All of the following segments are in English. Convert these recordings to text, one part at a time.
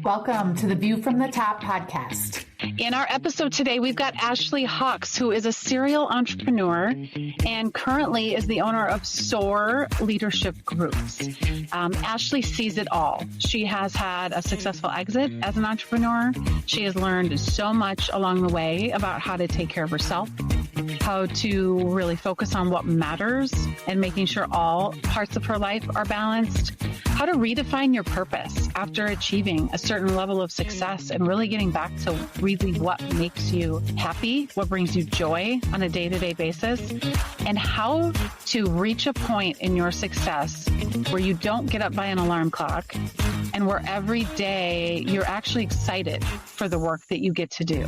Welcome to the View from the Top podcast. In our episode today, we've got Ashley Hawks, who is a serial entrepreneur and currently is the owner of SOAR Leadership Groups. Ashley sees it all. She has had a successful exit as an entrepreneur. She has learned so much along the way about how to take care of herself, how to really focus on what matters and making sure all parts of her life are balanced, how to redefine your purpose after achieving a certain level of success and really getting back to really what makes you happy, what brings you joy on a day-to-day basis, and how to reach a point in your success where you don't get up by an alarm clock and where every day you're actually excited for the work that you get to do.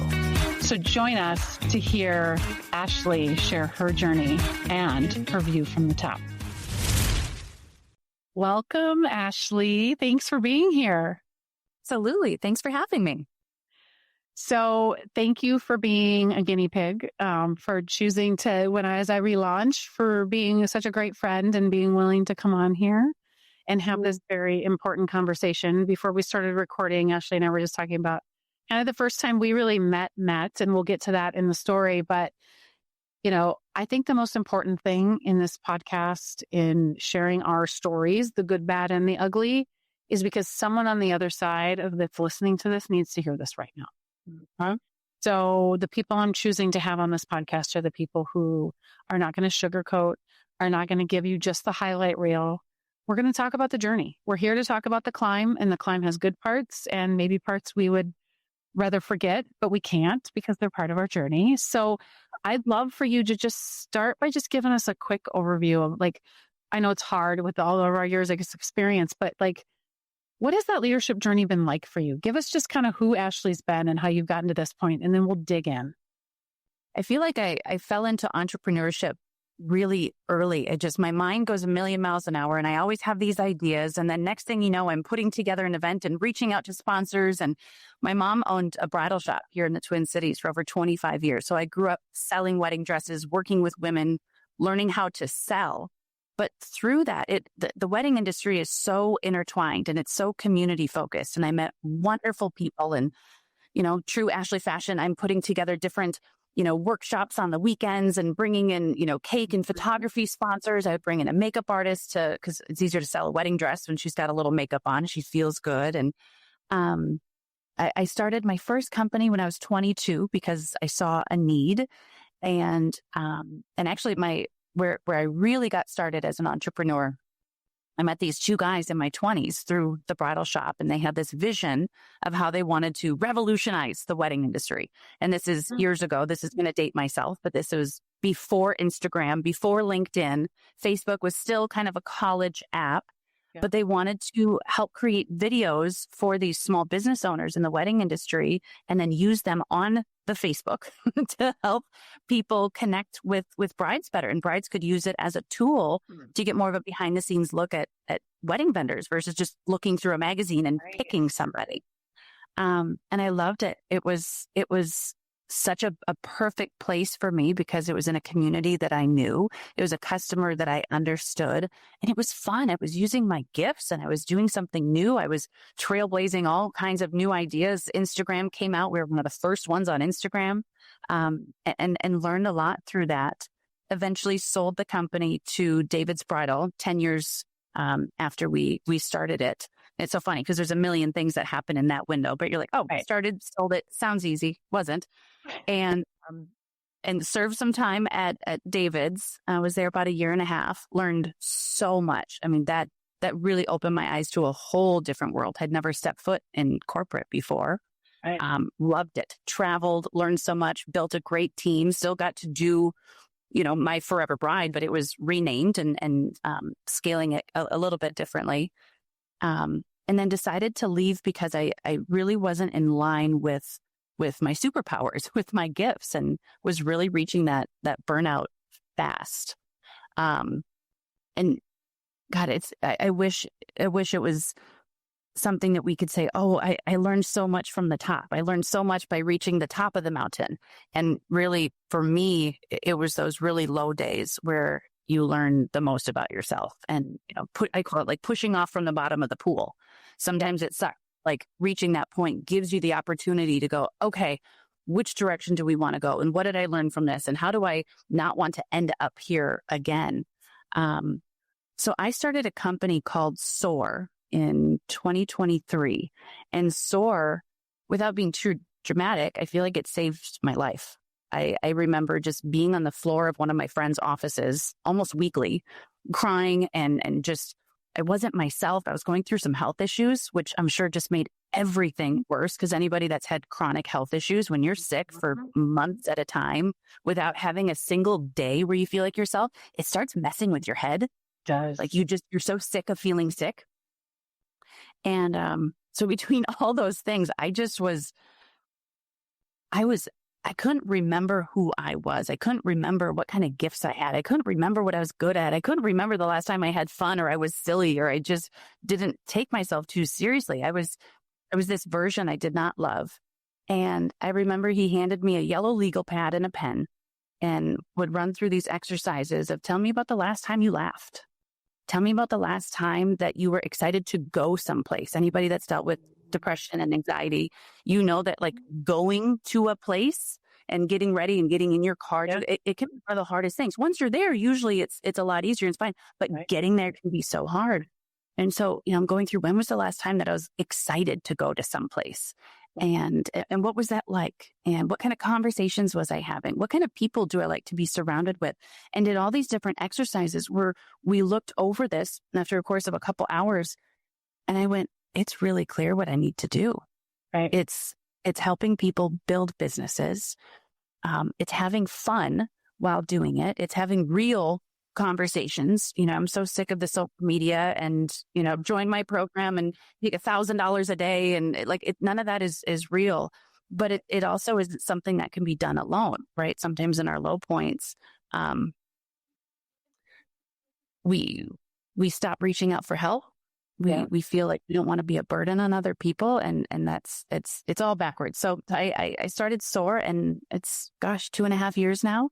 So join us to hear Ashley share her journey and her view from the top. Welcome, Ashley. Thanks for being here. Absolutely. Thanks for having me. So thank you for being a guinea pig, for choosing to, as I relaunch, for being such a great friend and being willing to come on here and have this very important conversation. Before we started recording, Ashley and I were just talking about kind of the first time we really met, and we'll get to that in the story. But, I think the most important thing in this podcast, in sharing our stories, the good, bad, and the ugly, is because someone on the other side of that's listening to this needs to hear this right now. Okay? So the people I'm choosing to have on this podcast are the people who are not going to sugarcoat, are not going to give you just the highlight reel. We're going to talk about the journey. We're here to talk about the climb, and the climb has good parts and maybe parts we would rather forget, but we can't because they're part of our journey. So I'd love for you to just start by just giving us a quick overview of, I know it's hard with all of our years of experience, but what has that leadership journey been like for you? Give us just kind of who Ashley's been and how you've gotten to this point, and then we'll dig in. I feel like I fell into entrepreneurship really early. My mind goes a million miles an hour and I always have these ideas. And then next thing you know, I'm putting together an event and reaching out to sponsors. And my mom owned a bridal shop here in the Twin Cities for over 25 years. So I grew up selling wedding dresses, working with women, learning how to sell. But through that, the wedding industry is so intertwined and it's so community focused. And I met wonderful people and, true Ashley fashion, I'm putting together different workshops on the weekends and bringing in, cake and photography sponsors. I would bring in a makeup artist because it's easier to sell a wedding dress when she's got a little makeup on. She feels good. And I started my first company when I was 22 because I saw a need. And actually where I really got started as an entrepreneur, I met these two guys in my 20s through the bridal shop, and they had this vision of how they wanted to revolutionize the wedding industry. And this is years ago. This is going to date myself, but this was before Instagram, before LinkedIn. Facebook was still kind of a college app, but they wanted to help create videos for these small business owners in the wedding industry and then use them on the Facebook to help people connect with brides better. And brides could use it as a tool to get more of a behind the scenes look at wedding vendors versus just looking through a magazine and picking somebody. And I loved it. It was such a perfect place for me because it was in a community that I knew. It was a customer that I understood, and it was fun. I was using my gifts and I was doing something new. I was trailblazing all kinds of new ideas. Instagram came out. We were one of the first ones on Instagram, and learned a lot through that. Eventually sold the company to David's Bridal 10 years after we started it. It's so funny because there's a million things that happen in that window, but you're like, oh, started, sold it. Sounds easy. Wasn't. And served some time at David's. I was there about a year and a half, learned so much. I mean, that really opened my eyes to a whole different world. I'd never stepped foot in corporate before. Right. Loved it. Traveled, learned so much, built a great team, still got to do, my Forever Bride, but it was renamed and scaling it a little bit differently. And then decided to leave because I really wasn't in line with my superpowers, with my gifts, and was really reaching that burnout fast. And God, I wish it was something that we could say, oh, I learned so much from the top. I learned so much by reaching the top of the mountain. And really, for me, it was those really low days where you learn the most about yourself. And, I call it like pushing off from the bottom of the pool. Sometimes it sucks. like reaching that point gives you the opportunity to go, okay, which direction do we want to go? And what did I learn from this? And how do I not want to end up here again? So I started a company called SOAR in 2023. And SOAR, without being too dramatic, I feel like it saved my life. I remember just being on the floor of one of my friends' offices almost weekly, crying and just, I wasn't myself. I was going through some health issues, which I'm sure just made everything worse, because anybody that's had chronic health issues, when you're sick for months at a time without having a single day where you feel like yourself, it starts messing with your head. It does. Like you're so sick of feeling sick. And so between all those things, I couldn't remember who I was. I couldn't remember what kind of gifts I had. I couldn't remember what I was good at. I couldn't remember the last time I had fun, or I was silly, or I just didn't take myself too seriously. I was this version I did not love. And I remember he handed me a yellow legal pad and a pen and would run through these exercises of, tell me about the last time you laughed. Tell me about the last time that you were excited to go someplace. Anybody that's dealt with depression and anxiety, you know that like going to a place and getting ready and getting in your car, it can be one of the hardest things. Once you're there, usually it's a lot easier and it's fine, but getting there can be so hard. And so, I'm going through, when was the last time that I was excited to go to someplace? And what was that like? And what kind of conversations was I having? What kind of people do I like to be surrounded with? And did all these different exercises where we looked over this after a course of a couple hours, and I went, it's really clear what I need to do. Right. It's helping people build businesses. It's having fun while doing it. It's having real conversations. I'm so sick of the social media and, join my program and take $1,000 a day. And none of that is real, but it also is something that can be done alone, right? Sometimes in our low points, we stop reaching out for help. We feel like we don't want to be a burden on other people. And it's all backwards. So I started SOAR, and it's 2.5 years now.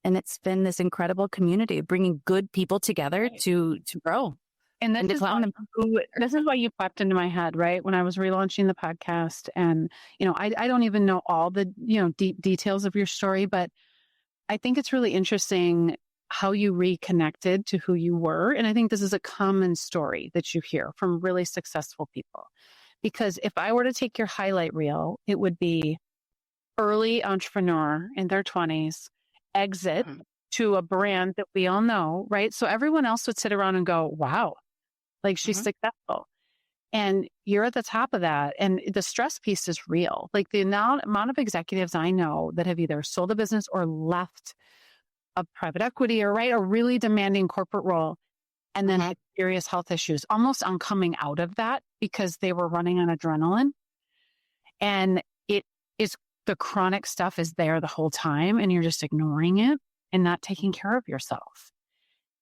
And it's been this incredible community of bringing good people together to grow. And this is why you popped into my head, right? When I was relaunching the podcast, and, I don't even know all the, deep details of your story, but I think it's really interesting how you reconnected to who you were. And I think this is a common story that you hear from really successful people. Because if I were to take your highlight reel, it would be early entrepreneur in their 20s, exit to a brand that we all know, right? So everyone else would sit around and go, wow, like she's successful. And you're at the top of that. And the stress piece is real. Like the amount of executives I know that have either sold a business or left a private equity or a really demanding corporate role, and then had serious health issues almost on coming out of that because they were running on adrenaline. And it is, the chronic stuff is there the whole time, and you're just ignoring it and not taking care of yourself.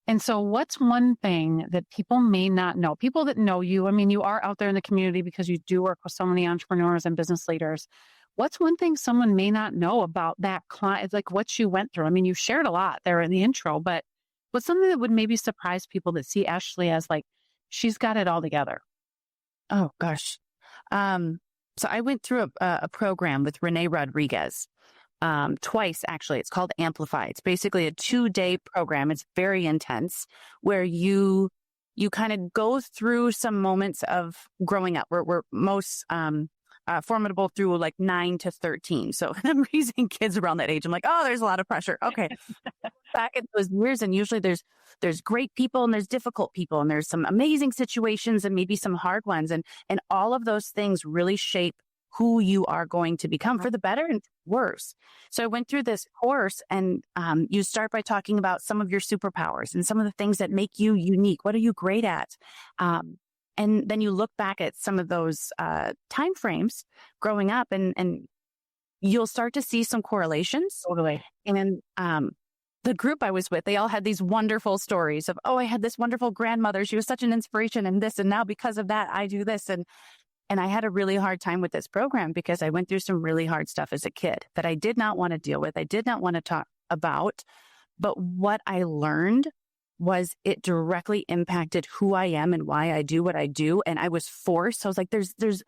And so what's one thing that people may not know? People that know you, you are out there in the community because you do work with so many entrepreneurs and business leaders. What's one thing someone may not know about that client? It's like what you went through. You shared a lot there in the intro, but what's something that would maybe surprise people that see Ashley as like, she's got it all together? Oh, gosh. So I went through a program with Renee Rodriguez twice, actually. It's called Amplify. It's basically a 2-day program. It's very intense, where you kind of go through some moments of growing up. We're most formidable through like 9 to 13. So I'm raising kids around that age. I'm like, oh, there's a lot of pressure. Okay. Back in those years, and usually there's great people and there's difficult people, and there's some amazing situations and maybe some hard ones. And all of those things really shape who you are going to become, for the better and worse. So I went through this course, and you start by talking about some of your superpowers and some of the things that make you unique. What are you great at? And then you look back at some of those time frames growing up, and you'll start to see some correlations. Totally. And the group I was with, they all had these wonderful stories of, oh, I had this wonderful grandmother. She was such an inspiration, and this, and now because of that, I do this. And I had a really hard time with this program because I went through some really hard stuff as a kid that I did not want to deal with. I did not want to talk about. But what I learned was it directly impacted who I am and why I do what I do. And I was forced. I was like,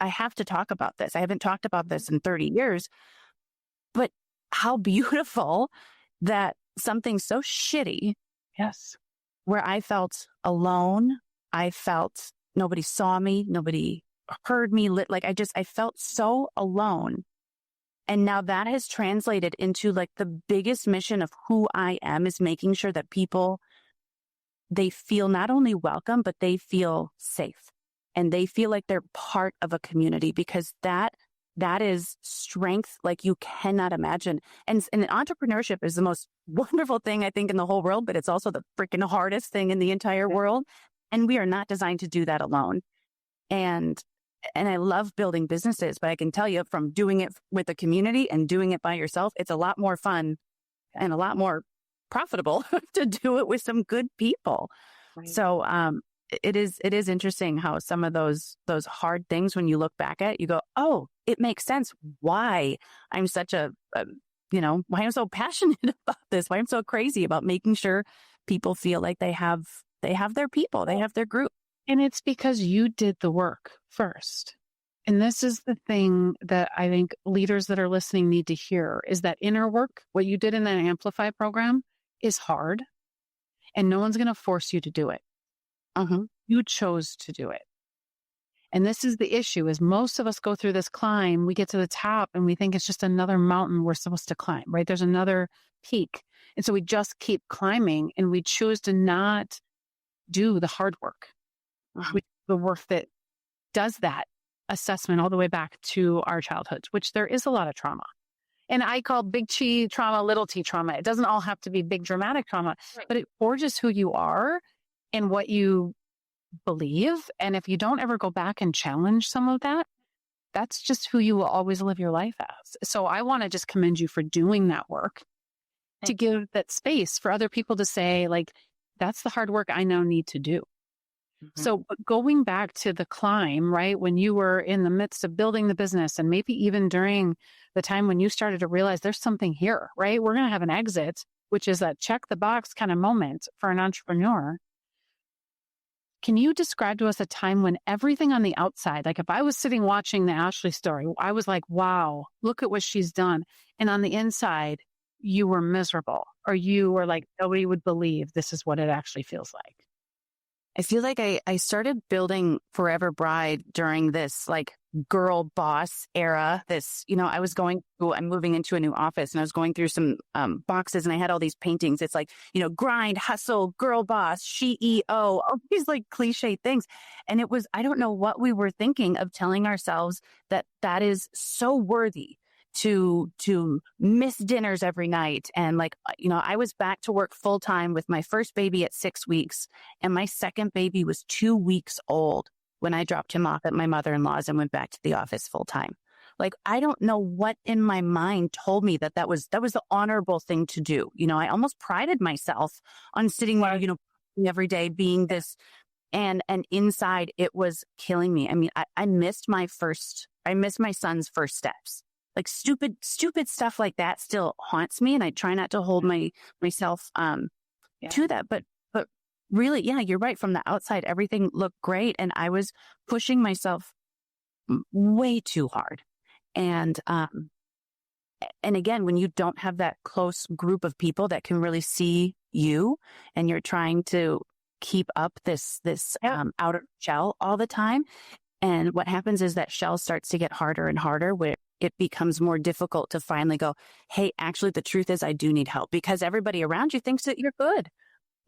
I have to talk about this. I haven't talked about this in 30 years, but how beautiful that something so shitty. Yes. Where I felt alone. I felt nobody saw me. Nobody heard me. I felt so alone. And now that has translated into like the biggest mission of who I am is making sure that people, they feel not only welcome, but they feel safe and they feel like they're part of a community, because that is strength like you cannot imagine. And entrepreneurship is the most wonderful thing I think in the whole world, but it's also the freaking hardest thing in the entire world. And we are not designed to do that alone. And I love building businesses, but I can tell you from doing it with a community and doing it by yourself, it's a lot more fun and a lot more profitable to do it with some good people. Right. So it is interesting how some of those hard things, when you look back at it, you go, oh, it makes sense why I'm such why I'm so passionate about this, why I'm so crazy about making sure people feel like they have their people, they have their group. And it's because you did the work first. And this is the thing that I think leaders that are listening need to hear, is that inner work, what you did in that Amplify program, is hard. And no one's going to force you to do it. You chose to do it. And this is the issue, is most of us go through this climb, we get to the top and we think it's just another mountain we're supposed to climb, right? There's another peak. And so we just keep climbing and we choose to not do the hard work. The work that does that assessment all the way back to our childhoods, which there is a lot of trauma. And I call big T trauma, little T trauma. It doesn't all have to be big dramatic trauma, but it forges who you are and what you believe. And if you don't ever go back and challenge some of that, that's just who you will always live your life as. So I want to just commend you for doing that work, to give that space for other people to say, like, that's the hard work I now need to do. So going back to the climb, right, when you were in the midst of building the business, and maybe even during the time when you started to realize there's something here, right? We're going to have an exit, which is that check the box kind of moment for an entrepreneur. Can you describe to us a time when everything on the outside, like if I was sitting watching the Ashley story, I was like, wow, look at what she's done. And on the inside, you were miserable, or you were like, nobody would believe this is what it actually feels like. I feel like I started building Forever Bride during this like girl boss era. I'm moving into a new office and I was going through some boxes and I had all these paintings. It's like, grind, hustle, girl boss, CEO, all these like cliche things. And it was, I don't know what we were thinking of telling ourselves that is so worthy to miss dinners every night. And I was back to work full time with my first baby at 6 weeks. And my second baby was 2 weeks old when I dropped him off at my mother-in-law's and went back to the office full time. Like, I don't know what in my mind told me that was the honorable thing to do. I almost prided myself on sitting there, every day being this, and inside it was killing me. I mean, I missed my son's first steps. Like stupid stuff like that still haunts me. And I try not to hold myself to that. But really, yeah, you're right. From the outside, everything looked great. And I was pushing myself way too hard. And again, when you don't have that close group of people that can really see you, and you're trying to keep up this outer shell all the time. And what happens is that shell starts to get harder and harder, where it becomes more difficult to finally go, hey, actually, the truth is I do need help, because everybody around you thinks that you're good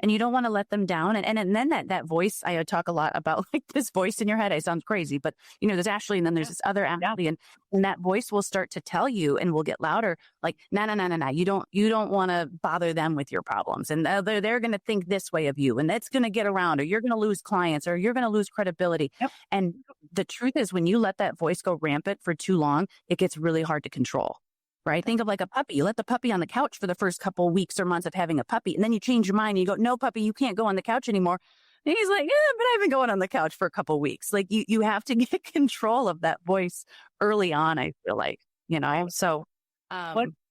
and you don't want to let them down. And then that voice, I talk a lot about, like, this voice in your head. I sound crazy, but there's Ashley and then there's this other Ashley, and that voice will start to tell you and will get louder. Like, no. You don't want to bother them with your problems. And they're going to think this way of you, and that's going to get around, or you're going to lose clients, or you're going to lose credibility. Yep. And the truth is, when you let that voice go rampant for too long, it gets really hard to control. Right? Think of like a puppy. You let the puppy on the couch for the first couple of weeks or months of having a puppy, and then you change your mind and you go, no, puppy, you can't go on the couch anymore. And he's like, yeah, but I've been going on the couch for a couple of weeks. Like, you have to get control of that voice early on, I feel like,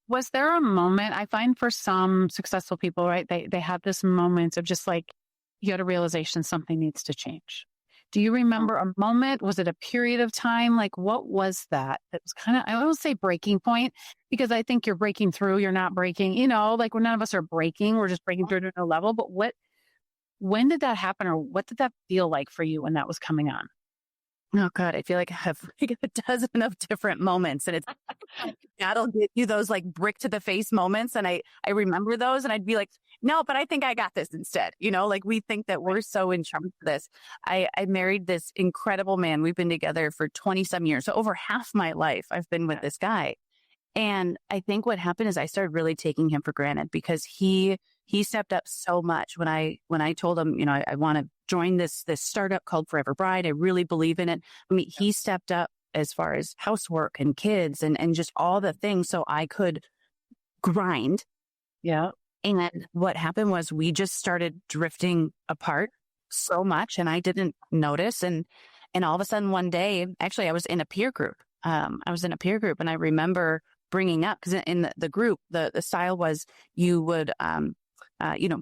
Was there a moment, I find for some successful people, right? They have this moment of just like, you had a realization something needs to change. Do you remember a moment? Was it a period of time? Like, what was that? It was kind of, I won't say breaking point, because I think you're breaking through, you're not breaking, like none of us are breaking, we're just breaking through to a level. But when did that happen, or what did that feel like for you when that was coming on? Oh God, I feel like I have like a dozen of different moments, and that'll get you those like brick to the face moments. And I remember those, and I'd be like, no, but I think I got this instead. Like we think that we're so in charge of this. I married this incredible man. We've been together for 20 some years. So over half my life I've been with this guy. And I think what happened is I started really taking him for granted, because he stepped up so much when I told him, I want to join this startup called Forever Bride. I really believe in it. I mean, he stepped up as far as housework and kids and just all the things so I could grind. Yeah. And what happened was we just started drifting apart so much, and I didn't notice. And all of a sudden one day, actually I was in a peer group. And I remember bringing up, because in the group, the style was you would,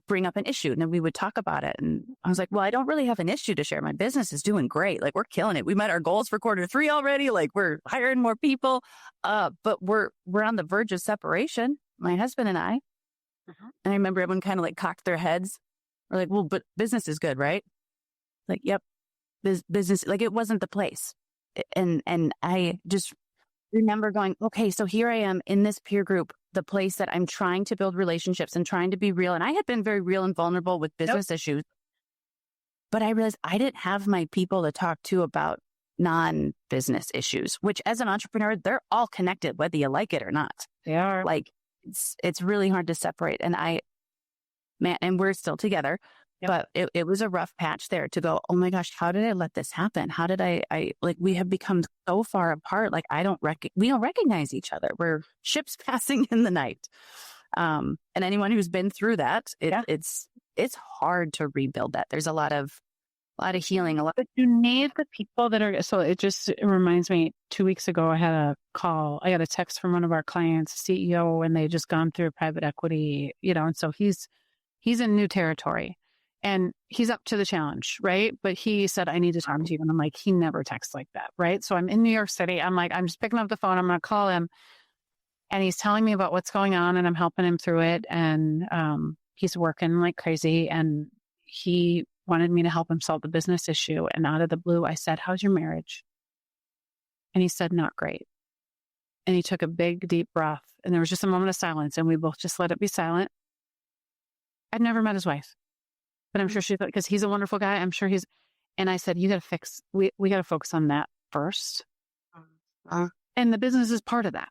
bring up an issue, and then we would talk about it. And I was like, well, I don't really have an issue to share. My business is doing great. Like, we're killing it. We met our goals for Q3 already. Like, we're hiring more people. But we're on the verge of separation, my husband and I. Uh-huh. And I remember everyone kind of like cocked their heads. We're like, well, but business is good, right? Like, yep. Business, like, it wasn't the place. And I just remember going, okay, so here I am in this peer group, the place that I'm trying to build relationships and trying to be real. And I had been very real and vulnerable with business issues. But I realized I didn't have my people to talk to about non-business issues, which as an entrepreneur, they're all connected, whether you like it or not. They are. Like, it's really hard to separate. And and we're still together. Yep. But it was a rough patch there to go, oh my gosh, how did I let this happen? How did I like, we have become so far apart. Like, we don't recognize each other. We're ships passing in the night. And anyone who's been through that, it's hard to rebuild that. There's a lot of healing. But you need the people that are, so it reminds me, 2 weeks ago, I had a call. I got a text from one of our clients, CEO, and they just gone through private equity, and so he's in new territory. And he's up to the challenge, right? But he said, I need to talk to you. And I'm like, he never texts like that, right? So I'm in New York City. I'm like, I'm just picking up the phone. I'm going to call him. And he's telling me about what's going on, and I'm helping him through it. And he's working like crazy. And he wanted me to help him solve the business issue. And out of the blue, I said, how's your marriage? And he said, not great. And he took a big, deep breath. And there was just a moment of silence. And we both just let it be silent. I'd never met his wife. But I'm sure because he's a wonderful guy. I'm sure and I said, you got to we got to focus on that first. And the business is part of that.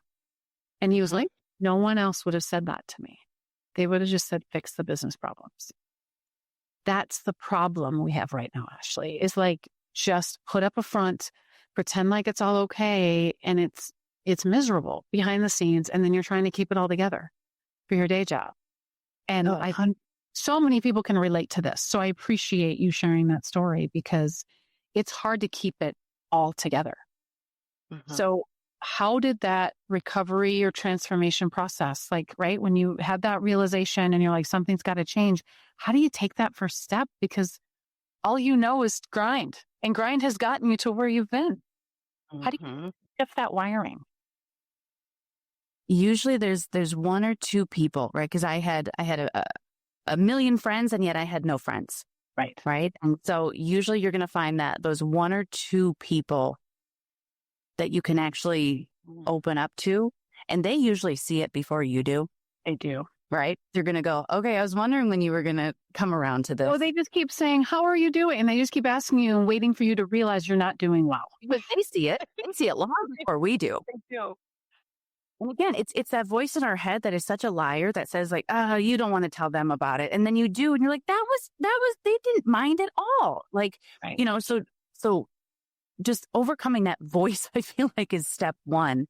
And he was like, no one else would have said that to me. They would have just said, fix the business problems. That's the problem we have right now, Ashley, is like, just put up a front, pretend like it's all okay. And it's miserable behind the scenes. And then you're trying to keep it all together for your day job. And so many people can relate to this. So I appreciate you sharing that story, because it's hard to keep it all together. Mm-hmm. So how did that recovery or transformation process, like, right, when you had that realization and you're like, something's got to change, how do you take that first step? Because all you know is grind, and grind has gotten you to where you've been. Mm-hmm. How do you shift that wiring? Usually there's one or two people, right? Because I had a million friends, and yet I had no friends. Right. And so usually you're going to find that those one or two people that you can actually open up to, and they usually see it before you do. They do. Right. They're going to go, okay, I was wondering when you were going to come around to this. Oh, they just keep saying, how are you doing? And they just keep asking you and waiting for you to realize you're not doing well. But they see it. They see it long before we do. They do. And again, it's that voice in our head that is such a liar that says like, you don't want to tell them about it. And then you do. And you're like, that was, they didn't mind at all. Like, right. So just overcoming that voice, I feel like, is step one.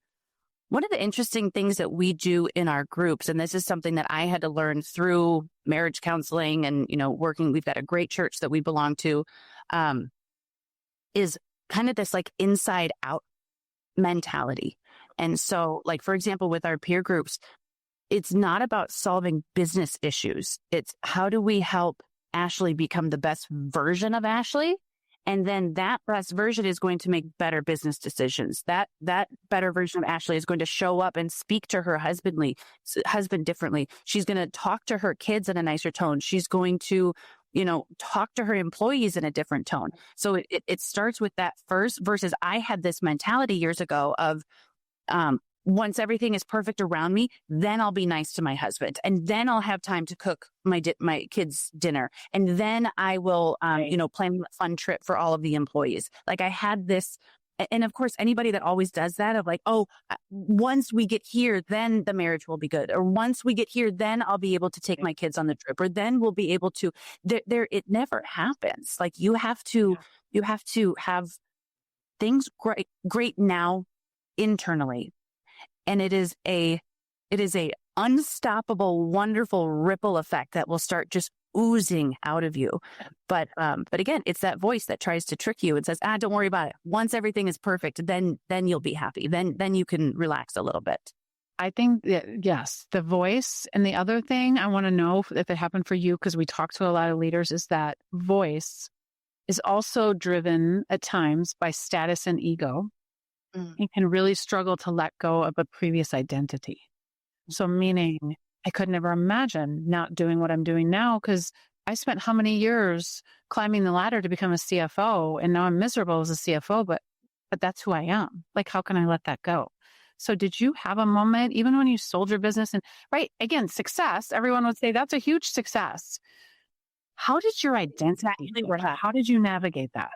One of the interesting things that we do in our groups, and this is something that I had to learn through marriage counseling and, working, we've got a great church that we belong to, is kind of this like inside out mentality. And so, like, for example, with our peer groups, it's not about solving business issues. It's how do we help Ashley become the best version of Ashley. And then that best version is going to make better business decisions. That better version of Ashley is going to show up and speak to her husband differently. She's going to talk to her kids in a nicer tone. She's going to, talk to her employees in a different tone. So it starts with that first, versus I had this mentality years ago of, once everything is perfect around me, then I'll be nice to my husband, and then I'll have time to cook my kids' dinner, and then I will, plan a fun trip for all of the employees. Like I had this, and of course, anybody that always does that of like, oh, once we get here, then the marriage will be good, or once we get here, then I'll be able to take my kids on the trip, or then we'll be able to. It never happens. Like you have to have things great now internally. And it is a unstoppable, wonderful ripple effect that will start just oozing out of you. But again, it's that voice that tries to trick you and says, don't worry about it. Once everything is perfect, then you'll be happy. Then you can relax a little bit. I think that, yes, the voice. And the other thing I want to know if it happened for you, because we talk to a lot of leaders, is that voice is also driven at times by status and ego. You can really struggle to let go of a previous identity. So meaning I could never imagine not doing what I'm doing now, because I spent how many years climbing the ladder to become a CFO, and now I'm miserable as a CFO, but that's who I am. Like, how can I let that go? So did you have a moment, even when you sold your business, and right, again, success, everyone would say that's a huge success. How did your identity, how did you navigate that?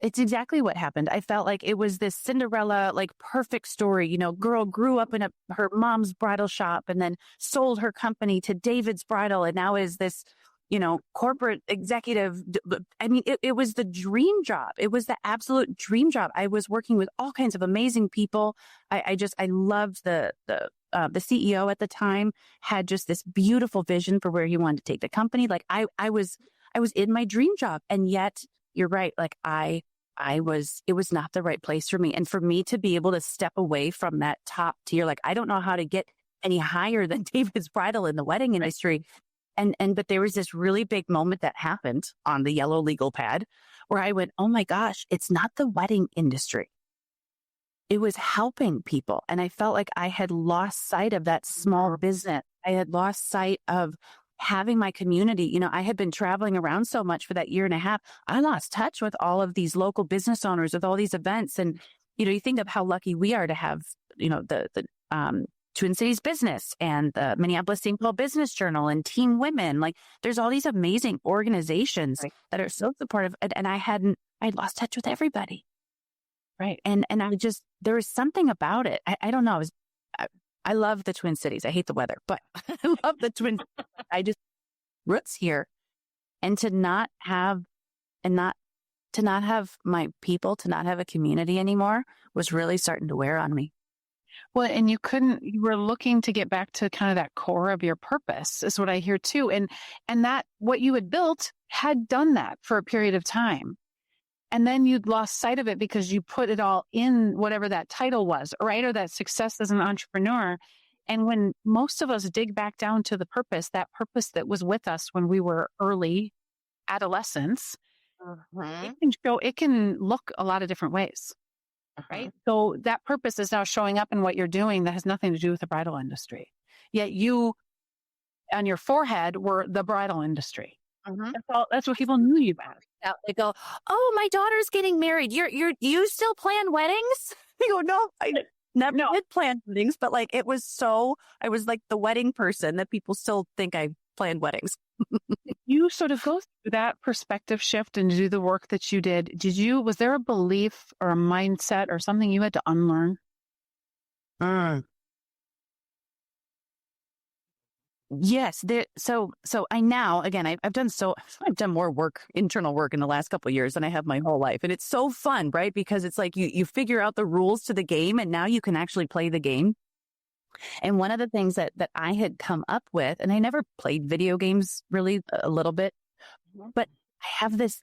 It's exactly what happened. I felt like it was this Cinderella, like perfect story. Girl grew up in her mom's bridal shop and then sold her company to David's Bridal, and now is this, corporate executive. I mean, it was the dream job. It was the absolute dream job. I was working with all kinds of amazing people. I loved the CEO at the time, had just this beautiful vision for where he wanted to take the company. Like I was in my dream job, and yet you're right. Like it was not the right place for me. And for me to be able to step away from that top tier, like I don't know how to get any higher than David's Bridal in the wedding industry. But there was this really big moment that happened on the yellow legal pad where I went, oh my gosh, it's not the wedding industry. It was helping people. And I felt like I had lost sight of that small business. I had lost sight of having my community. I had been traveling around so much for that year and a half. I lost touch with all of these local business owners, with all these events. And, you think of how lucky we are to have, the Twin Cities Business and the Minneapolis St. Paul Business Journal and Teen Women. Like there's all these amazing organizations that are so supportive. And I'd lost touch with everybody. Right. And there was something about it. I don't know. I love the Twin Cities. I hate the weather, but I love the Twin Cities. I just roots here. And to not have my people, to not have a community anymore was really starting to wear on me. Well, and you were looking to get back to kind of that core of your purpose is what I hear too. And that what you had built had done that for a period of time. And then you'd lost sight of it because you put it all in whatever that title was, right? Or that success as an entrepreneur. And when most of us dig back down to the purpose, that purpose that was with us when we were early adolescents, it can look a lot of different ways, right? So that purpose is now showing up in what you're doing that has nothing to do with the bridal industry. Yet you, on your forehead, were the bridal industry. That's what people knew you as. They go, oh, my daughter's getting married. You still plan weddings? They go, no, I never did plan weddings, but like I was like the wedding person that people still think I planned weddings. You sort of go through that perspective shift and do the work that you did. Was there a belief or a mindset or something you had to unlearn? Yes. So I now, again, I've done more work, internal work in the last couple of years than I have my whole life. And it's so fun, right? Because it's like you figure out the rules to the game and now you can actually play the game. And one of the things that I had come up with, and I never played video games really, a little bit, but I have this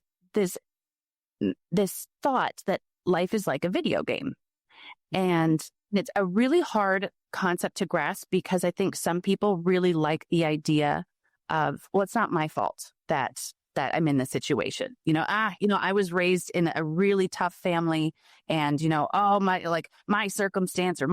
thought that life is like a video game. And it's a really hard concept to grasp because I think some people really like the idea of, well, it's not my fault that that I'm in this situation. I was raised in a really tough family and, my circumstance or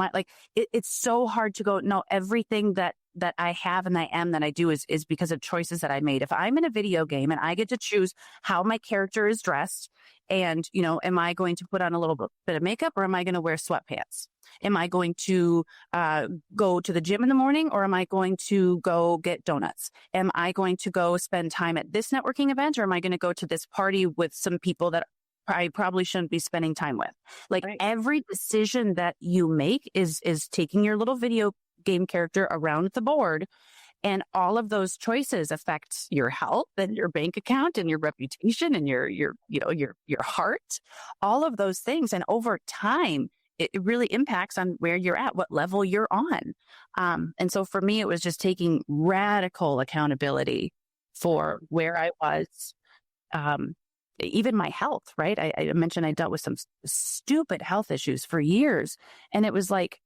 it's so hard to go, no, everything that I have and I am that I do is because of choices that I made. If I'm in a video game and I get to choose how my character is dressed and, am I going to put on a little bit of makeup or am I going to wear sweatpants? Am I going to go to the gym in the morning or am I going to go get donuts? Am I going to go spend time at this networking event or am I going to go to this party with some people that I probably shouldn't be spending time with? Every decision that you make is taking your little video game character around the board. And all of those choices affect your health and your bank account and your reputation and your heart, all of those things. And over time, it really impacts on where you're at, what level you're on. And so for me, it was just taking radical accountability for where I was, even my health, right? I mentioned I dealt with some stupid health issues for years. And it was like,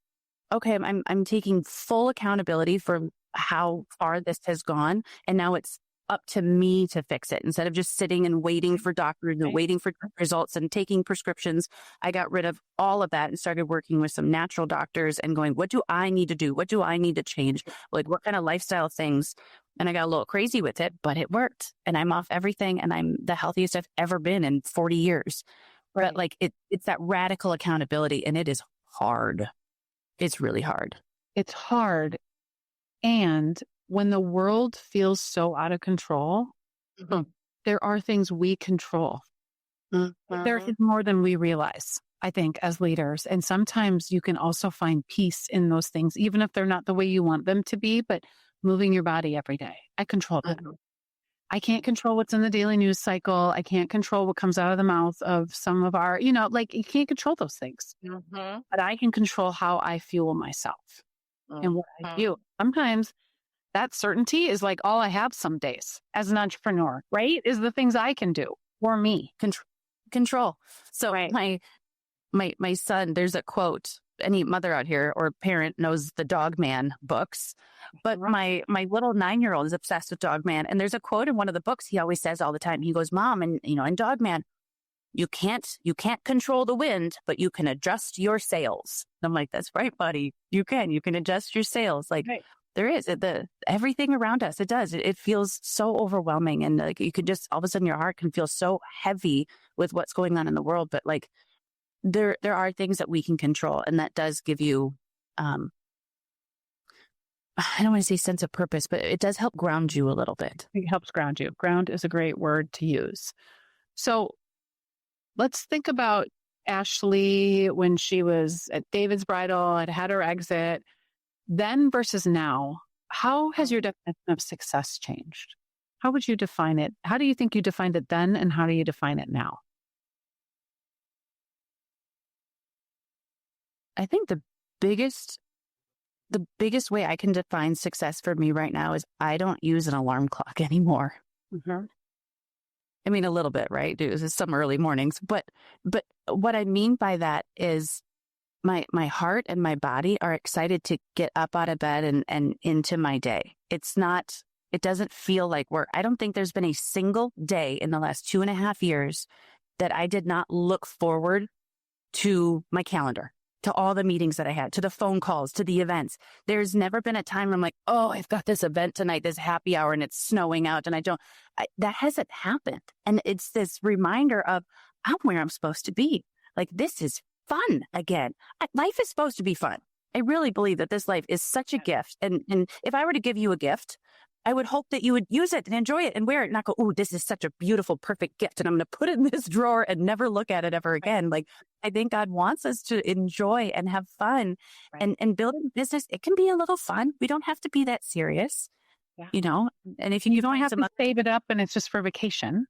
okay, I'm taking full accountability for how far this has gone. And now it's up to me to fix it. Instead of just sitting and waiting for doctors and waiting for results and taking prescriptions, I got rid of all of that and started working with some natural doctors and going, what do I need to do? What do I need to change? What kind of lifestyle things? And I got a little crazy with it, but it worked. And I'm off everything and I'm the healthiest I've ever been in 40 years. Right. But it's that radical accountability and it is hard. It's really hard. It's hard. And when the world feels so out of control, there are things we control. There is more than we realize, I think, as leaders. And sometimes you can also find peace in those things, even if they're not the way you want them to be, but moving your body every day. I control that. I can't control what's in the daily news cycle. I can't control what comes out of the mouth of some of our, you can't control those things. But I can control how I fuel myself and what I do. Sometimes that certainty is like all I have some days as an entrepreneur, right? Is the things I can do for me. Control. So my son, there's a quote, any mother out here or parent knows the Dog Man books, but my little 9-year-old is obsessed with Dog Man. And there's a quote in one of the books he always says all the time. He goes, Mom, and in Dog Man, you can't control the wind, but you can adjust your sails. And I'm like, that's right, buddy. You can adjust your sails. There is everything around us. It does. It feels so overwhelming. And you could just, all of a sudden your heart can feel so heavy with what's going on in the world. But there are things that we can control. And that does give you, I don't want to say sense of purpose, but it does help ground you a little bit. It helps ground you. Ground is a great word to use. So let's think about Ashley when she was at David's Bridal, had her exit, then versus now. How has your definition of success changed? How would you define it? How do you think you defined it then, and how do you define it now? I think the biggest way I can define success for me right now is I don't use an alarm clock anymore. I mean, a little bit, right? There's some early mornings, but what I mean by that is my heart and my body are excited to get up out of bed and into my day. It doesn't feel like work. I don't think there's been a single day in the last 2.5 years that I did not look forward to my calendar, to all the meetings that I had, to the phone calls, to the events. There's never been a time where I'm like, oh, I've got this event tonight, this happy hour, and it's snowing out, and that hasn't happened. And it's this reminder of I'm where I'm supposed to be. This is fun again. Life is supposed to be fun. I really believe that this life is such a gift. And if I were to give you a gift, I would hope that you would use it and enjoy it and wear it and not go, oh, this is such a beautiful, perfect gift. And I'm going to put it in this drawer and never look at it ever again. I think God wants us to enjoy and have fun and building a business. It can be a little fun. We don't have to be that serious, and if you don't have to save it up and it's just for vacation.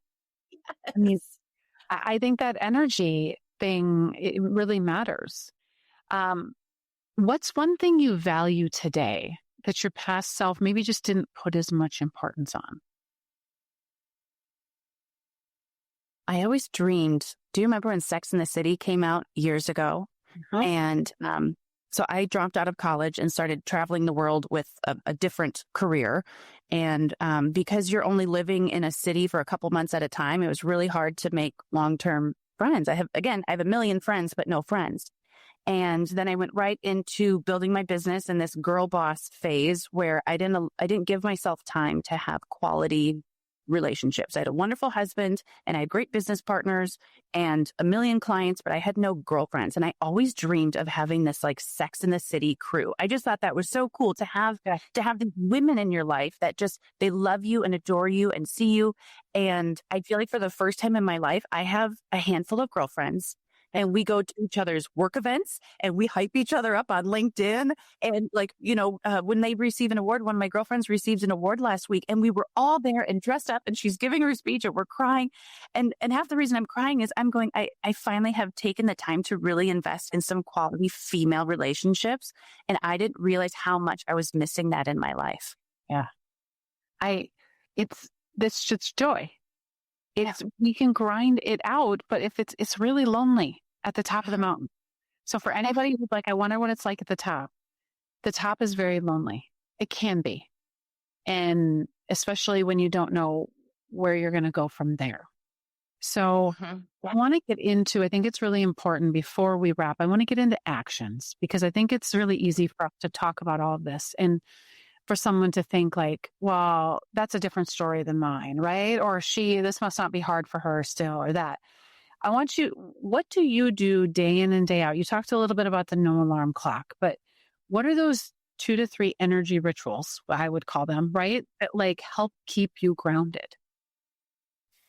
I think that energy thing, it really matters. What's one thing you value today that your past self maybe just didn't put as much importance on? I always dreamed, do you remember when Sex and the City came out years ago? And so I dropped out of college and started traveling the world with a different career. And because you're only living in a city for a couple months at a time, it was really hard to make long-term friends. I have a million friends, but no friends. And then I went right into building my business in this girl boss phase where I didn't give myself time to have quality relationships. I had a wonderful husband and I had great business partners and a million clients, but I had no girlfriends. And I always dreamed of having this like Sex in the City crew. I just thought that was so cool to have these women in your life that just, they love you and adore you and see you. And I feel like for the first time in my life, I have a handful of girlfriends. And we go to each other's work events and we hype each other up on LinkedIn. And like, when they receive an award, one of my girlfriends received an award last week and we were all there and dressed up and she's giving her speech and we're crying. And half the reason I'm crying is I'm going, I finally have taken the time to really invest in some quality female relationships. And I didn't realize how much I was missing that in my life. Yeah. This just joy. We can grind it out, but if it's really lonely at the top of the mountain. So for anybody who's like, I wonder what it's like at the top is very lonely. It can be. And especially when you don't know where you're going to go from there. So I want to get into, I think it's really important before we wrap, I want to get into actions because I think it's really easy for us to talk about all of this and for someone to think like, well, that's a different story than mine, right? Or this must not be hard for her still or that. What do you do day in and day out? You talked a little bit about the no alarm clock, but what are those 2 to 3 energy rituals, I would call them, right? That like help keep you grounded?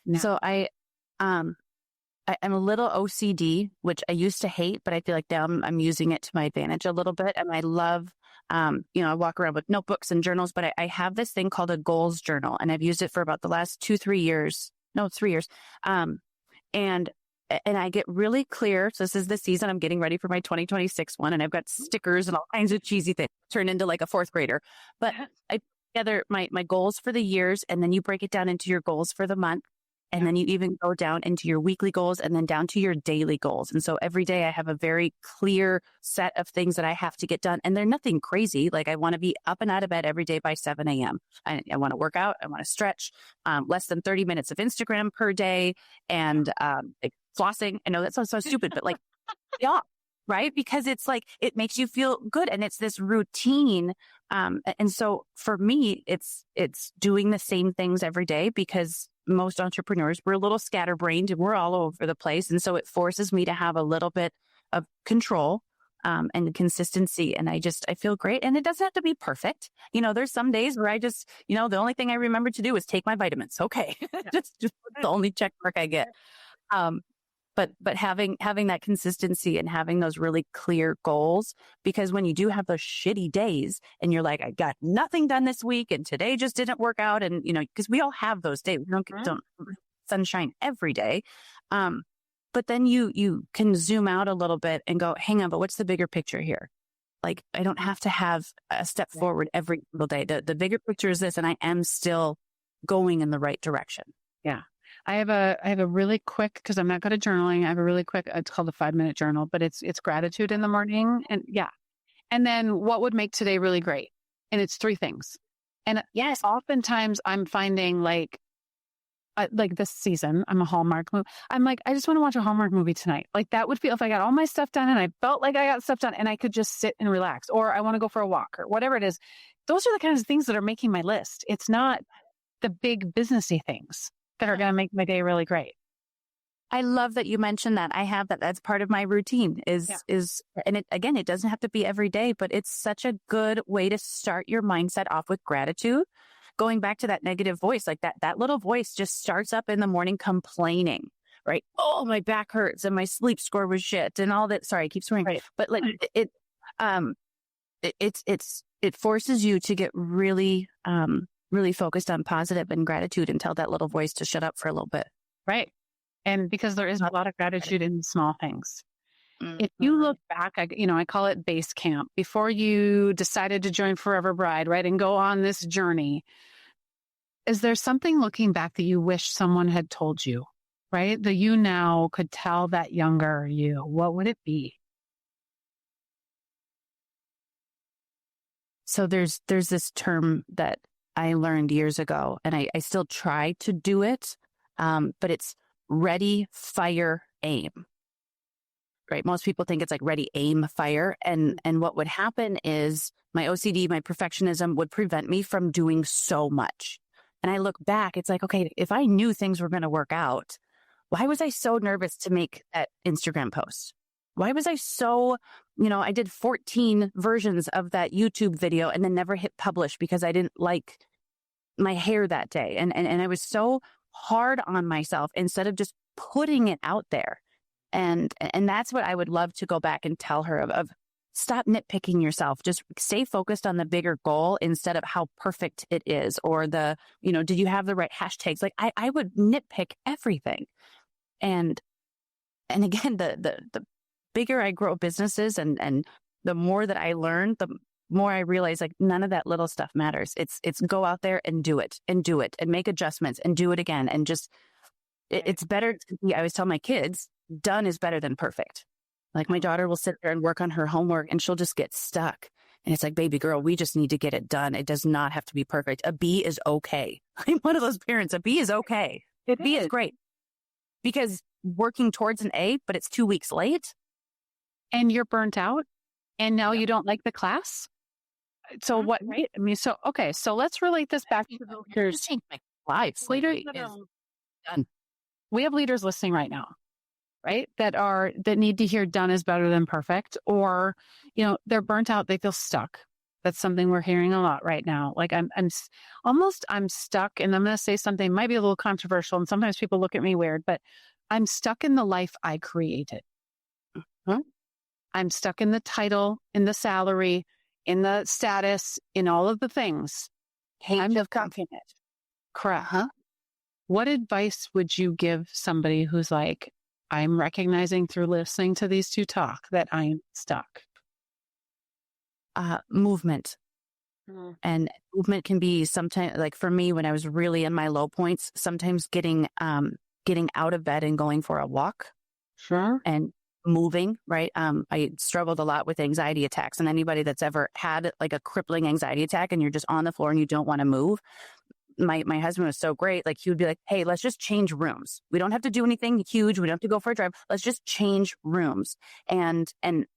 Now. So I'm a little OCD, which I used to hate, but I feel like now I'm using it to my advantage a little bit. And I love, I walk around with notebooks and journals, but I have this thing called a goals journal and I've used it for about the last 3 years. And I get really clear. So this is the season I'm getting ready for my 2026 one. And I've got stickers and all kinds of cheesy things turned into like a 4th grader, but I put together my goals for the years. And then you break it down into your goals for the month. And then you even go down into your weekly goals and then down to your daily goals. And so every day I have a very clear set of things that I have to get done. And they're nothing crazy. Like I want to be up and out of bed every day by 7 a.m. I want to work out. I want to stretch, less than 30 minutes of Instagram per day and like flossing. I know that sounds so stupid, but like, yeah, right? Because it's like, it makes you feel good. And it's this routine. And so for me, it's doing the same things every day because most entrepreneurs, we're a little scatterbrained and we're all over the place. And so it forces me to have a little bit of control and consistency. And I feel great. And it doesn't have to be perfect. There's some days where I just, the only thing I remember to do is take my vitamins. Okay. just the only check mark I get. But having that consistency and having those really clear goals, because when you do have those shitty days and you're like, I got nothing done this week and today just didn't work out. And, because we all have those days, we don't sunshine every day. But then you can zoom out a little bit and go, hang on, but what's the bigger picture here? Like, I don't have to have a step forward every single day. The bigger picture is this, and I am still going in the right direction. Yeah. I have a really quick, because I'm not good at journaling. I have a really quick, it's called a 5-minute journal, but it's gratitude in the morning. And and then what would make today really great? And it's 3 things. And yes, oftentimes I'm finding like this season, I'm a Hallmark movie. I'm like, I just want to watch a Hallmark movie tonight. Like that would feel if I got all my stuff done and I felt like I got stuff done and I could just sit and relax, or I want to go for a walk or whatever it is. Those are the kinds of things that are making my list. It's not the big businessy things that are going to make my day really great. I love that you mentioned that. I have that. That's part of my routine and it doesn't have to be every day, but it's such a good way to start your mindset off with gratitude. Going back to that negative voice, like that little voice just starts up in the morning complaining, right? Oh, my back hurts and my sleep score was shit and all that. Sorry, I keep swearing, right. But like it forces you to get really focused on positive and gratitude and tell that little voice to shut up for a little bit. Right. And because there is a lot of gratitude in small things. Mm-hmm. If you look back, I call it base camp. Before you decided to join Forever Bride, right, and go on this journey, is there something looking back that you wish someone had told you, right? That you now could tell that younger you? What would it be? So there's this term that I learned years ago, and I still try to do it, but it's ready, fire, aim. Right? Most people think it's like ready, aim, fire. And what would happen is my OCD, my perfectionism would prevent me from doing so much. And I look back, it's like, okay, if I knew things were going to work out, why was I so nervous to make that Instagram post? Why was I so, I did 14 versions of that YouTube video and then never hit publish because I didn't like my hair that day. And I was so hard on myself instead of just putting it out there. And that's what I would love to go back and tell her of stop nitpicking yourself. Just stay focused on the bigger goal instead of how perfect it is or did you have the right hashtags? Like I would nitpick everything. And again, the bigger I grow businesses and the more that I learn, the more I realize like none of that little stuff matters. It's go out there and do it and make adjustments and do it again. And just, it's better to be, I always tell my kids, done is better than perfect. Like my daughter will sit there and work on her homework and she'll just get stuck. And it's like, baby girl, we just need to get it done. It does not have to be perfect. A B is okay. I'm one of those parents. A B is okay. B is great because working towards an A, but it's 2 weeks late. And you're burnt out and now you don't like the class. So what, right? I mean, so let's relate this back to the leaders. My life. Leaders done. We have leaders listening right now, right? That need to hear done is better than perfect, or, they're burnt out. They feel stuck. That's something we're hearing a lot right now. Like I'm stuck, and I'm going to say something might be a little controversial. And sometimes people look at me weird, but I'm stuck in the life I created. Huh? I'm stuck in the title, in the salary, in the status, in all of the things. I'm stuck in it. Correct. Huh? What advice would you give somebody who's like, I'm recognizing through listening to these two talk that I'm stuck? Movement. And movement can be sometimes, like for me, when I was really in my low points, sometimes getting out of bed and going for a walk. Sure. And moving, right? I struggled a lot with anxiety attacks, and anybody that's ever had like a crippling anxiety attack and you're just on the floor and you don't want to move. My husband was so great. Like he would be like, hey, let's just change rooms. We don't have to do anything huge. We don't have to go for a drive. Let's just change rooms. And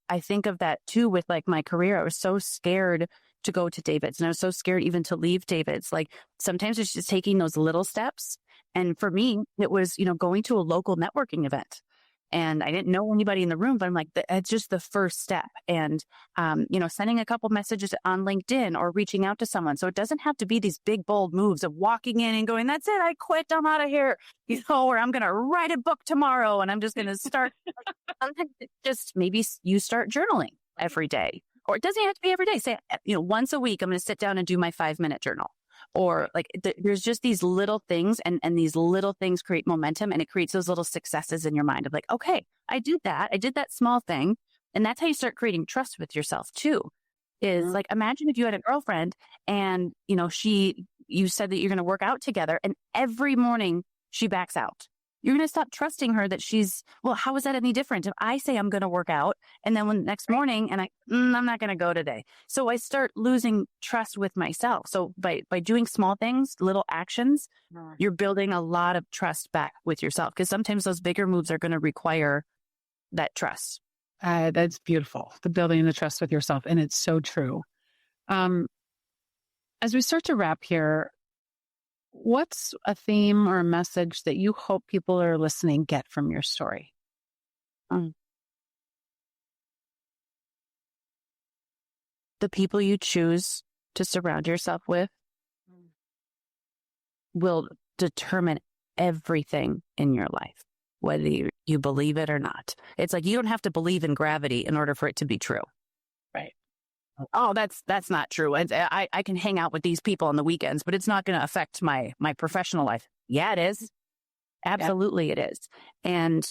I think of that too with like my career. I was so scared to go to David's and I was so scared even to leave David's. Like sometimes it's just taking those little steps. And for me, it was, going to a local networking event. And I didn't know anybody in the room, but I'm like, it's just the first step. And, sending a couple messages on LinkedIn or reaching out to someone. So it doesn't have to be these big, bold moves of walking in and going, that's it, I quit, I'm out of here, or I'm going to write a book tomorrow and I'm just going to start. Sometimes just maybe you start journaling every day, or it doesn't have to be every day. Say, once a week, I'm going to sit down and do my 5-minute journal. Or like there's just these little things and these little things create momentum, and it creates those little successes in your mind of like, okay, I did that small thing. And that's how you start creating trust with yourself too, is like, imagine if you had a girlfriend and, you said that you're going to work out together and every morning she backs out. You're going to stop trusting her that how is that any different? If I say I'm going to work out and then when next morning and I'm not going to go today. So I start losing trust with myself. So by doing small things, little actions, you're building a lot of trust back with yourself, because sometimes those bigger moves are going to require that trust. That's beautiful. The building the trust with yourself. And it's so true. As we start to wrap here, what's a theme or a message that you hope people are listening get from your story? The people you choose to surround yourself with will determine everything in your life, whether you believe it or not. It's like you don't have to believe in gravity in order for it to be true. Right. Oh, that's not true. I can hang out with these people on the weekends, but it's not going to affect my professional life. Yeah, it is. Absolutely, It is. And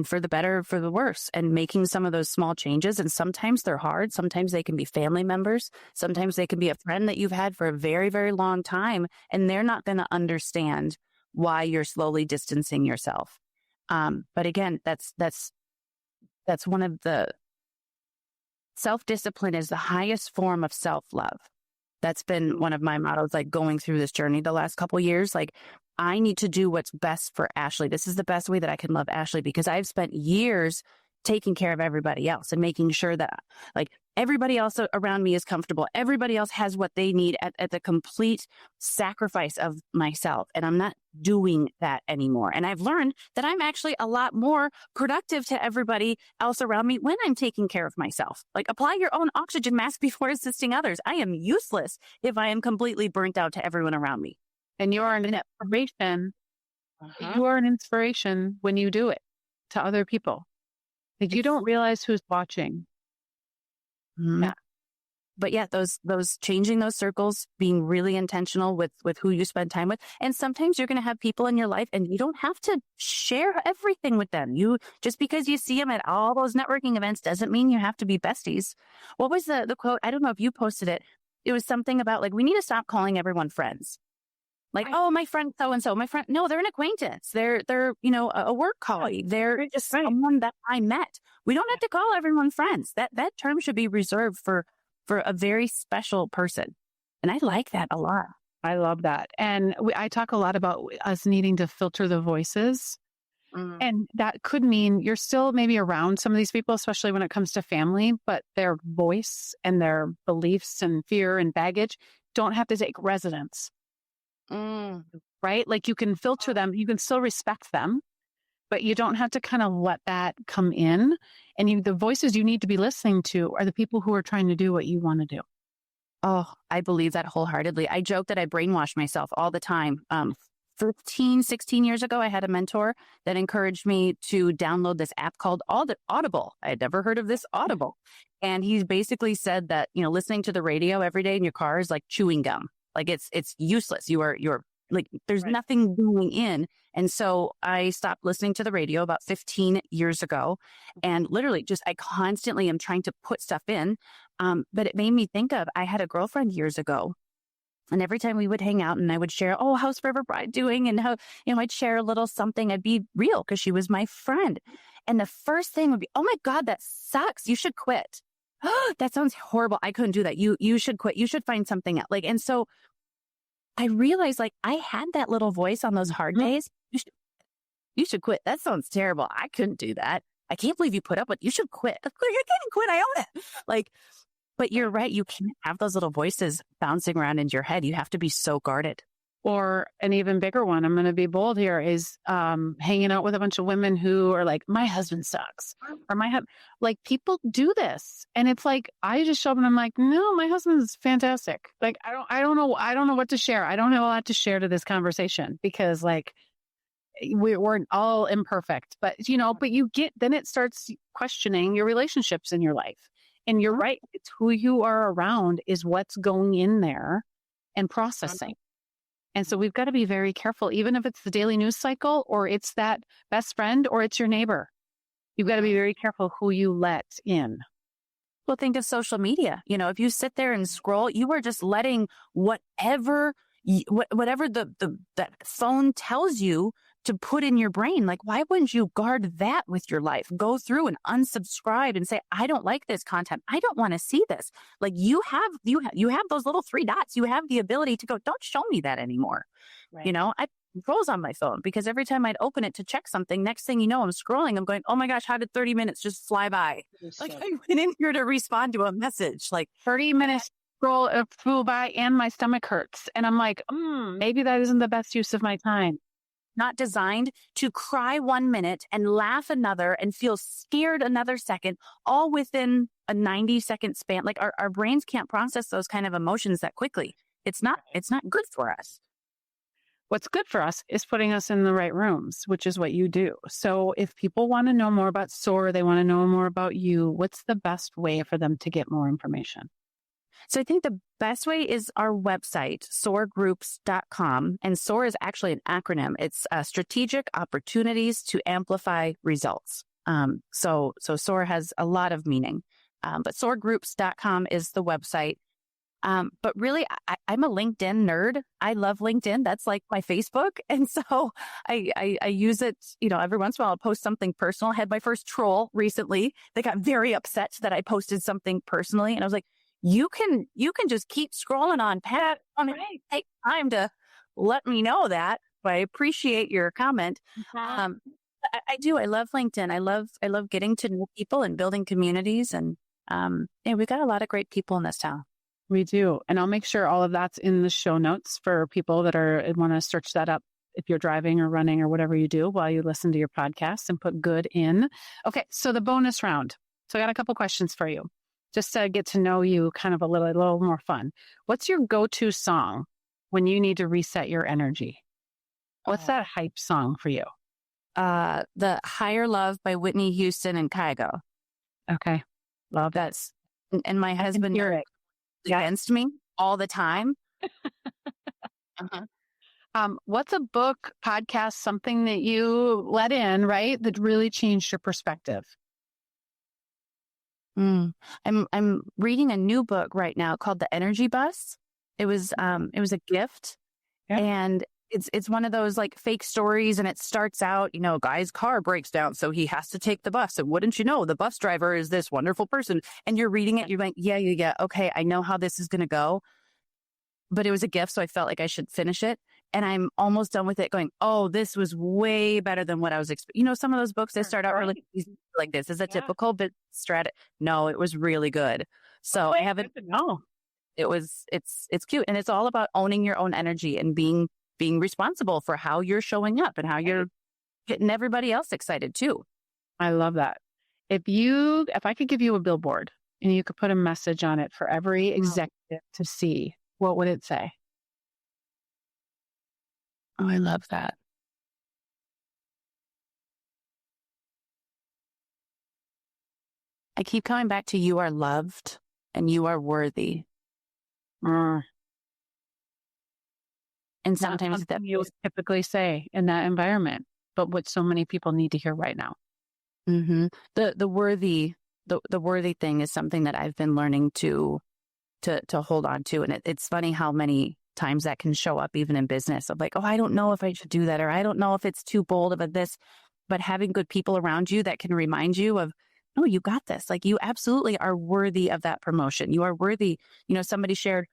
for the better, for the worse, and making some of those small changes. And sometimes they're hard. Sometimes they can be family members. Sometimes they can be a friend that you've had for a very, very long time, and they're not going to understand why you're slowly distancing yourself. But again, that's one of the self-discipline is the highest form of self-love. That's been one of my mottos, like going through this journey the last couple of years. Like, I need to do what's best for Ashley. This is the best way that I can love Ashley, because I've spent years taking care of everybody else and making sure that like everybody else around me is comfortable. Everybody else has what they need at the complete sacrifice of myself. And I'm not doing that anymore. And I've learned that I'm actually a lot more productive to everybody else around me when I'm taking care of myself. Like, apply your own oxygen mask before assisting others. I am useless if I am completely burnt out to everyone around me. And you are an inspiration. You are an inspiration when you do it to other people. Like, you don't realize who's watching. Mm-hmm. Yeah. But yeah, those changing those circles, being really intentional with who you spend time with. And sometimes you're going to have people in your life and you don't have to share everything with them. You just because you see them at all those networking events doesn't mean you have to be besties. What was the quote? I don't know if you posted it. It was something about like, we need to stop calling everyone friends. Like, oh, my friend so-and-so, my friend. No, they're an acquaintance. They're a work colleague. They're just someone that I met. We don't have to call everyone friends. That term should be reserved for a very special person. And I like that a lot. I love that. And I talk a lot about us needing to filter the voices. And that could mean you're still maybe around some of these people, especially when it comes to family, but their voice and their beliefs and fear and baggage don't have to take residence. Right? Like, you can filter them, you can still respect them, but you don't have to kind of let that come in. And the voices you need to be listening to are the people who are trying to do what you want to do. Oh, I believe that wholeheartedly. I joke that I brainwash myself all the time. 16 years ago, I had a mentor that encouraged me to download this app called Audible. I had never heard of this Audible. And he basically said that, listening to the radio every day in your car is like chewing gum. Like, it's useless. You're like, there's nothing going in. And so I stopped listening to the radio about 15 years ago. And literally I constantly am trying to put stuff in. But it made me think of, I had a girlfriend years ago. And every time we would hang out and I would share, oh, how's Forever Bride doing? And how, I'd share a little something. I'd be real because she was my friend. And the first thing would be, oh my God, that sucks. You should quit. Oh, that sounds horrible. I couldn't do that. You should quit. You should find something else. Like, and so I realized, like, I had that little voice on those hard days. You should quit. That sounds terrible. I couldn't do that. I can't believe you put up with, you should quit. You can't quit. I own it. Like, but you're right. You can't have those little voices bouncing around in your head. You have to be so guarded. Or an even bigger one, I'm going to be bold here, is hanging out with a bunch of women who are like, my husband sucks. Or like, people do this. And it's like, I just show up and I'm like, no, my husband's fantastic. Like, I don't know what to share. I don't have a lot to share to this conversation because, like, we're all imperfect. But, then it starts questioning your relationships in your life. And you're right. It's who you are around is what's going in there and processing. And so we've got to be very careful, even if it's the daily news cycle or it's that best friend or it's your neighbor. You've got to be very careful who you let in. Well, think of social media. If you sit there and scroll, you are just letting whatever that phone tells you to put in your brain. Like, why wouldn't you guard that with your life? Go through and unsubscribe and say, I don't like this content. I don't want to see this. Like, you have those little 3 dots. You have the ability to go, don't show me that anymore. Right. I controls on my phone because every time I'd open it to check something, next thing you know, I'm scrolling. I'm going, oh my gosh, how did 30 minutes just fly by? Like, I went in here to respond to a message. Like, 30 minutes flew by and my stomach hurts. And I'm like, maybe that isn't the best use of my time. Not designed to cry 1 minute and laugh another and feel scared another second, all within a 90-second span. Like, our brains can't process those kind of emotions that quickly. It's not good for us. What's good for us is putting us in the right rooms, which is what you do. So if people want to know more about SOAR, they want to know more about you, what's the best way for them to get more information? So I think the best way is our website, soargroups.com. And SOAR is actually an acronym. It's Strategic Opportunities to Amplify Results. So SOAR has a lot of meaning. But soargroups.com is the website. But really, I'm a LinkedIn nerd. I love LinkedIn. That's like my Facebook. And so I use it, every once in a while I'll post something personal. I had my first troll recently. They got very upset that I posted something personally. And I was like, you can just keep scrolling on past. Take time to let me know that. But I appreciate your comment. I do. I love LinkedIn. I love getting to know people and building communities. And we've got a lot of great people in this town. We do. And I'll make sure all of that's in the show notes for people that want to search that up if you're driving or running or whatever you do while you listen to your podcast, and put good in. Okay. So the bonus round. So I got a couple questions for you just to get to know you kind of a little more fun. What's your go-to song when you need to reset your energy? What's that hype song for you? The Higher Love by Whitney Houston and Kygo. Okay. Love that. And my husband hear it against me all the time. What's a book, podcast, something that you let in, right, that really changed your perspective? I'm reading a new book right now called The Energy Bus. It was a gift, and it's one of those like fake stories, and it starts out, a guy's car breaks down, so he has to take the bus. And wouldn't you know, the bus driver is this wonderful person. And you're reading it, you're like, yeah. Okay, I know how this is going to go. But it was a gift, so I felt like I should finish it. And I'm almost done with it going, oh, this was way better than what I was expecting. Some of those books, they start out really easy, like this is a typical bit strategy. No, it was really good. So I haven't. No, it's cute. And it's all about owning your own energy and being responsible for how you're showing up and how you're getting everybody else excited too. I love that. If I could give you a billboard and you could put a message on it for every executive to see, what would it say? Oh, I love that. I keep coming back to you are loved and you are worthy. And sometimes that you typically say in that environment, but what so many people need to hear right now. Mm-hmm. The worthy thing is something that I've been learning to hold on to. And it's funny how many times that can show up even in business of like, oh, I don't know if I should do that, or I don't know if it's too bold of a this, but having good people around you that can remind you of, no, you got this. Like you absolutely are worthy of that promotion. You are worthy. Somebody shared,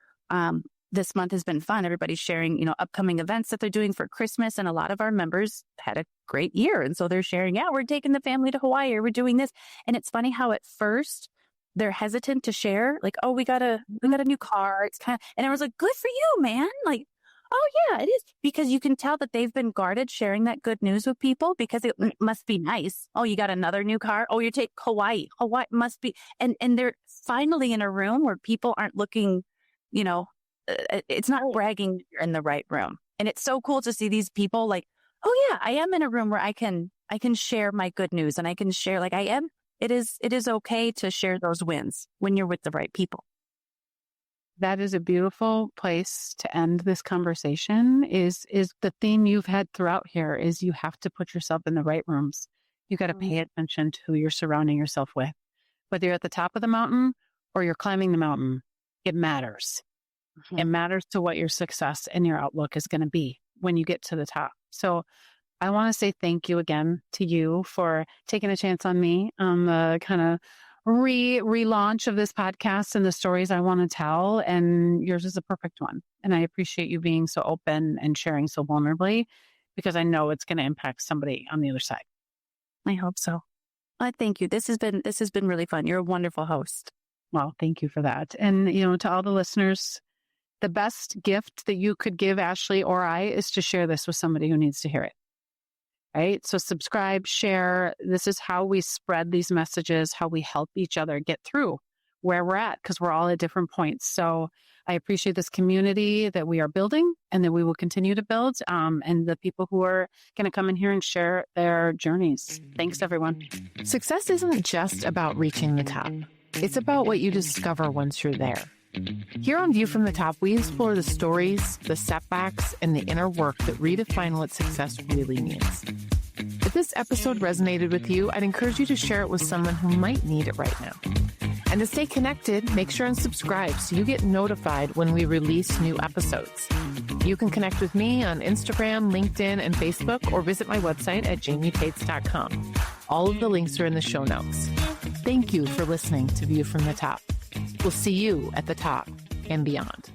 this month has been fun. Everybody's sharing, upcoming events that they're doing for Christmas. And a lot of our members had a great year. And so they're sharing, we're taking the family to Hawaii, or we're doing this. And it's funny how at first they're hesitant to share, like, oh, we got a new car. It's and I was like, good for you, man. Like, oh yeah, it is. Because you can tell that they've been guarded sharing that good news with people because it must be nice. Oh, you got another new car. Oh, you're taking Hawaii. Hawaii must be. And they're finally in a room where people aren't looking, it's not bragging you're in the right room. And it's so cool to see these people like, oh yeah, I am in a room where I can share my good news, and I can share like I am. It is okay to share those wins when you're with the right people. That is a beautiful place to end this conversation. Is the theme you've had throughout here is you have to put yourself in the right rooms. You got to pay attention to who you're surrounding yourself with. Whether you're at the top of the mountain or you're climbing the mountain, it matters. Mm-hmm. It matters to what your success and your outlook is going to be when you get to the top. So I want to say thank you again to you for taking a chance on me on the kind of relaunch of this podcast and the stories I want to tell. And yours is a perfect one. And I appreciate you being so open and sharing so vulnerably, because I know it's going to impact somebody on the other side. I hope so. Thank you. This has been really fun. You're a wonderful host. Well, thank you for that. And, to all the listeners, the best gift that you could give Ashley or I is to share this with somebody who needs to hear it. Right? So subscribe, share. This is how we spread these messages, how we help each other get through where we're at, because we're all at different points. So I appreciate this community that we are building and that we will continue to build, and the people who are going to come in here and share their journeys. Thanks, everyone. Success isn't just about reaching the top. It's about what you discover once you're there. Here on View from the Top, we explore the stories, the setbacks, and the inner work that redefine what success really means. If this episode resonated with you, I'd encourage you to share it with someone who might need it right now. And to stay connected, make sure and subscribe so you get notified when we release new episodes. You can connect with me on Instagram, LinkedIn, and Facebook, or visit my website at JaimeTaets.com. All of the links are in the show notes. Thank you for listening to View from the Top. We'll see you at the top and beyond.